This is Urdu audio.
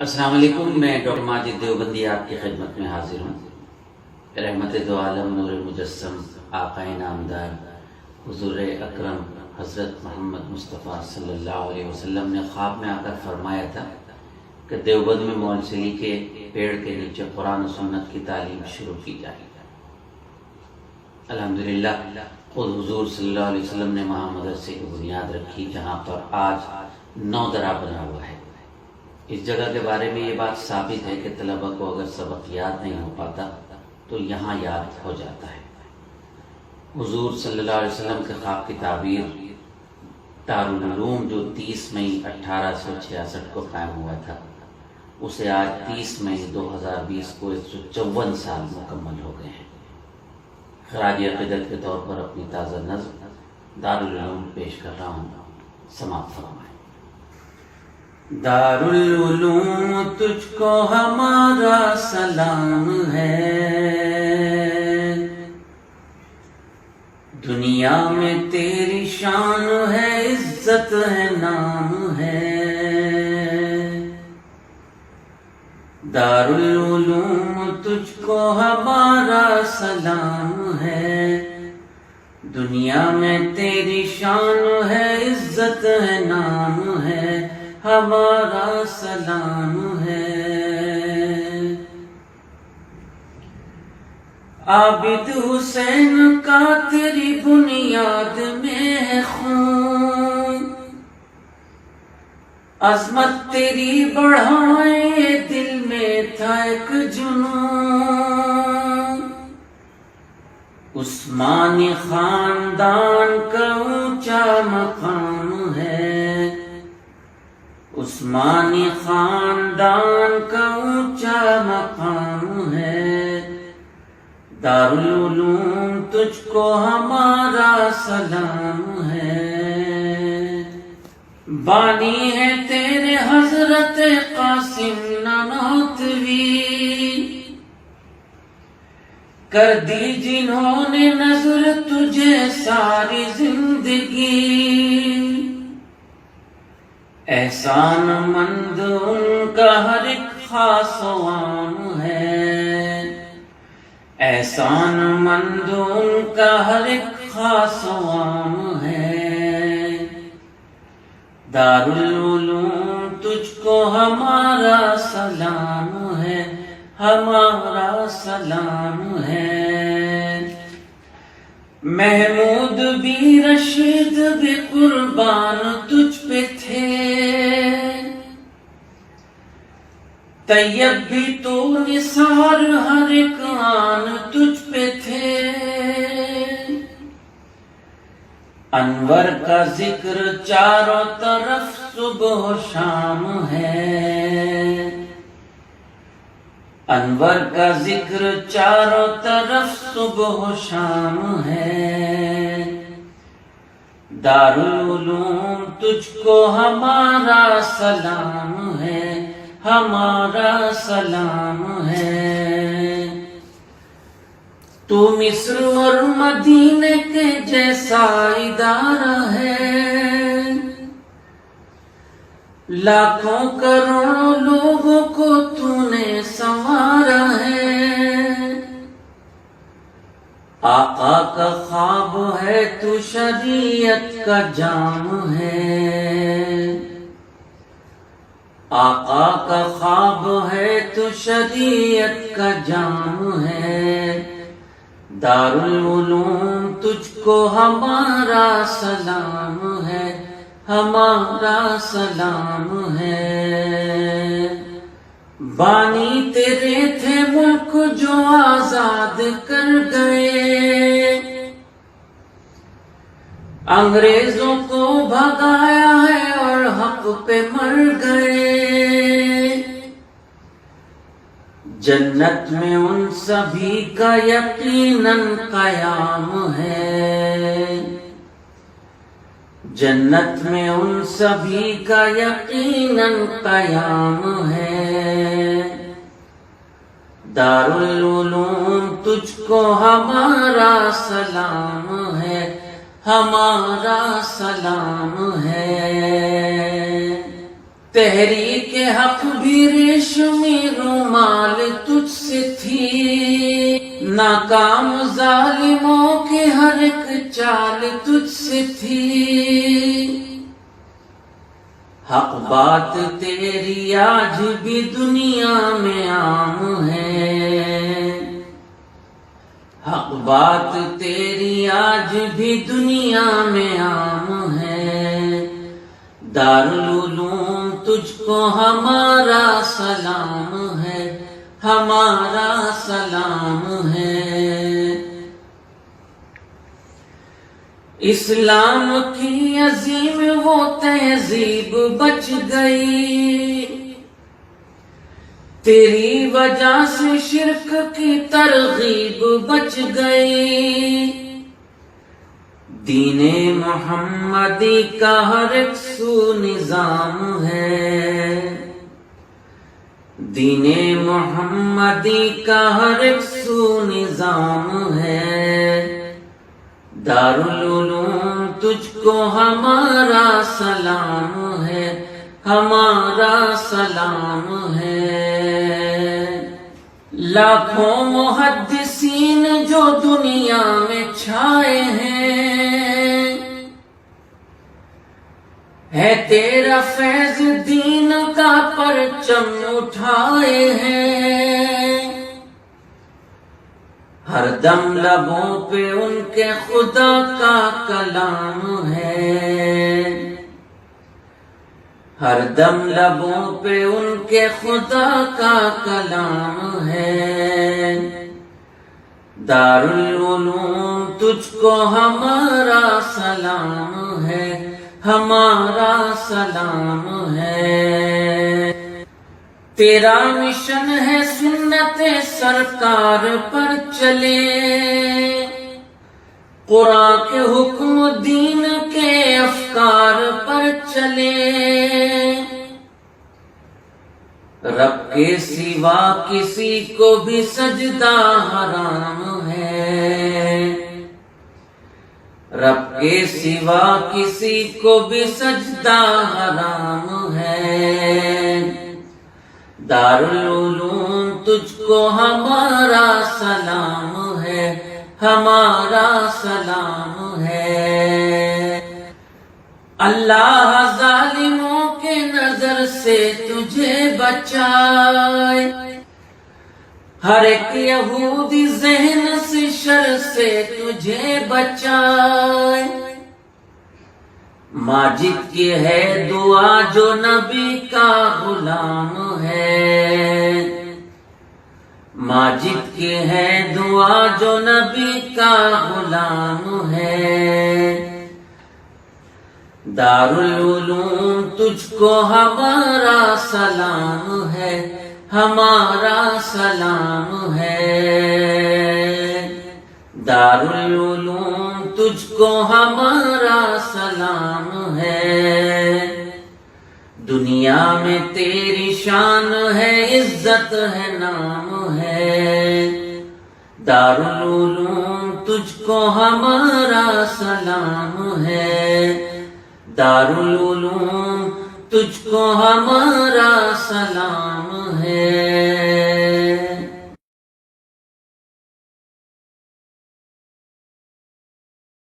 السلام علیکم، میں ڈاکٹر ماجد دیوبندی آپ کی خدمت میں حاضر ہوں۔ رحمت دو عالم نور مجسم آقا نامدار حضور اکرم حضرت محمد مصطفیٰ صلی اللہ علیہ وسلم نے خواب میں آ کر فرمایا تھا کہ دیوبند میں مونسلی کے پیڑ کے نیچے قرآن و سنت کی تعلیم شروع کی جائے۔ الحمدللہ خود حضور صلی اللہ علیہ وسلم نے وہاں مدرسے کی بنیاد رکھی، جہاں پر آج 9 درا بنا ہوا ہے۔ اس جگہ کے بارے میں یہ بات ثابت ہے کہ طلبہ کو اگر سبق یاد نہیں ہو پاتا تو یہاں یاد ہو جاتا ہے۔ حضور صلی اللہ علیہ وسلم کے خواب کی تعبیر دارالعلوم جو 30 مئی 1866 کو قائم ہوا تھا، اسے آج 30 مئی 2020 کو 154 سال مکمل ہو گئے ہیں۔ خراج عقیدت کے طور پر اپنی تازہ نظم دارالعلوم پیش کر رہا ہوں، سماعت فرمائیں۔ دارالعلوم تجھ کو ہمارا سلام ہے، دنیا میں تیری شان ہے، عزت ہے، نام ہے۔ دارالعلوم تجھ کو ہمارا سلام ہے، دنیا میں تیری شان ہے، عزت ہے، نام ہے، ہمارا سلام ہے۔ عابد حسین کا تیری بنیاد میں ہے خون، عظمت تیری بڑھائے دل میں تھا ایک جنون، عثمانی خاندان کا اونچا مقام ہے، عثمانی خاندان کا اونچا مقام ہے۔ دارالعلوم تجھ کو ہمارا سلام ہے، بانی ہے تیرے حضرت قاسم نانوتوی، کر دی جنہوں نے نظر تجھے ساری زندگی، احسان مند ان کا ہر ایک خاص و عام ہے، احسان مند ان کا ہر ایک خاص و عام ہے۔ دارالعلوم تجھ کو ہمارا سلام ہے، ہمارا سلام ہے۔ محمود بھی رشید بھی قربان تجھ پہ تھے، طیب بھی تو نثار ہر ایک آن تجھ پہ تھے، انور کا ذکر چاروں طرف صبح و شام ہے، انور کا ذکر چاروں طرف صبح و شام ہے۔ دارالعلوم تجھ کو ہمارا سلام ہے، ہمارا سلام ہے۔ تو مصر اور مدینے کے جیسا ادارہ ہے، لاکھوں کروڑوں لوگوں کو تو نے سنوارا ہے، آقا کا خواب ہے تو شریعت کا جام ہے، آقا کا خواب ہے تو شریعت کا جام ہے۔ دارالعلوم تجھ کو ہمارا سلام ہے، ہمارا سلام ہے۔ بانی تیرے تھے ملک جو آزاد کر گئے، انگریزوں کو بھگایا ہے اور حق پہ مر گئے، جنت میں ان سبھی کا یقیناً قیام ہے، جنت میں ان سبھی کا یقیناً قیام ہے۔ دارالعلوم تجھ کو ہمارا سلام ہے، ہمارا سلام ہے۔ تحریک حق بھی ریشمی رومال تجھ سے تھی، ناکام ظالموں کی ہر ایک چال تجھ سے تھی۔ حق بات تیری آج بھی دنیا میں عام ہے، حق بات تیری آج بھی دنیا میں عام ہے۔ دارالعلوم تجھ کو ہمارا سلام ہے، ہمارا سلام ہے۔ اسلام کی عظیم وہ تہذیب بچ گئی، تیری وجہ سے شرک کی ترغیب بچ گئی۔ دین محمدی کا ہر ایک سو نظام ہے، دین محمدی کا ہر ایک سو نظام ہے۔ دارالعلوم تجھ کو ہمارا سلام ہے، ہمارا سلام ہے۔ لاکھوں محدثین جو دنیا میں چھائے ہیں، ہے تیرا فیض دین کا پرچم اٹھائے ہیں۔ ہر دم لبوں پہ ان کے خدا کا کلام ہے، ہر دم لبوں پہ ان کے خدا کا کلام ہے۔ دارالعلوم تجھ کو ہمارا سلام ہے، ہمارا سلام ہے۔ تیرا مشن ہے سنت سرکار پر چلے، قرآن کے حکم دین کے افکار پر چلے۔ رب کے سوا کسی کو بھی سجدہ حرام ہے، رب کے سوا کسی کو بھی سجدہ حرام ہے۔ دارالعلوم تجھ کو ہمارا سلام ہے، ہمارا سلام ہے۔ اللہ ظالموں کے نظر سے تجھے بچائے، ہر ایک یہودی ذہن سے شر سے تجھے بچائے۔ ماجد کی ہے دعا جو نبی کا غلام ہے، ماجد کی ہے دعا جو نبی کا غلام ہے۔ دارالعلوم تجھ کو ہمارا سلام ہے، ہمارا سلام ہے۔ دارالعلوم تجھ کو ہمارا سلام ہے۔ دنیا میں تیری شان ہے، عزت ہے، نام ہے۔ دارالعلوم تجھ کو ہمارا سلام ہے، دارالعلوم تجھ کو ہمارا سلام ہے۔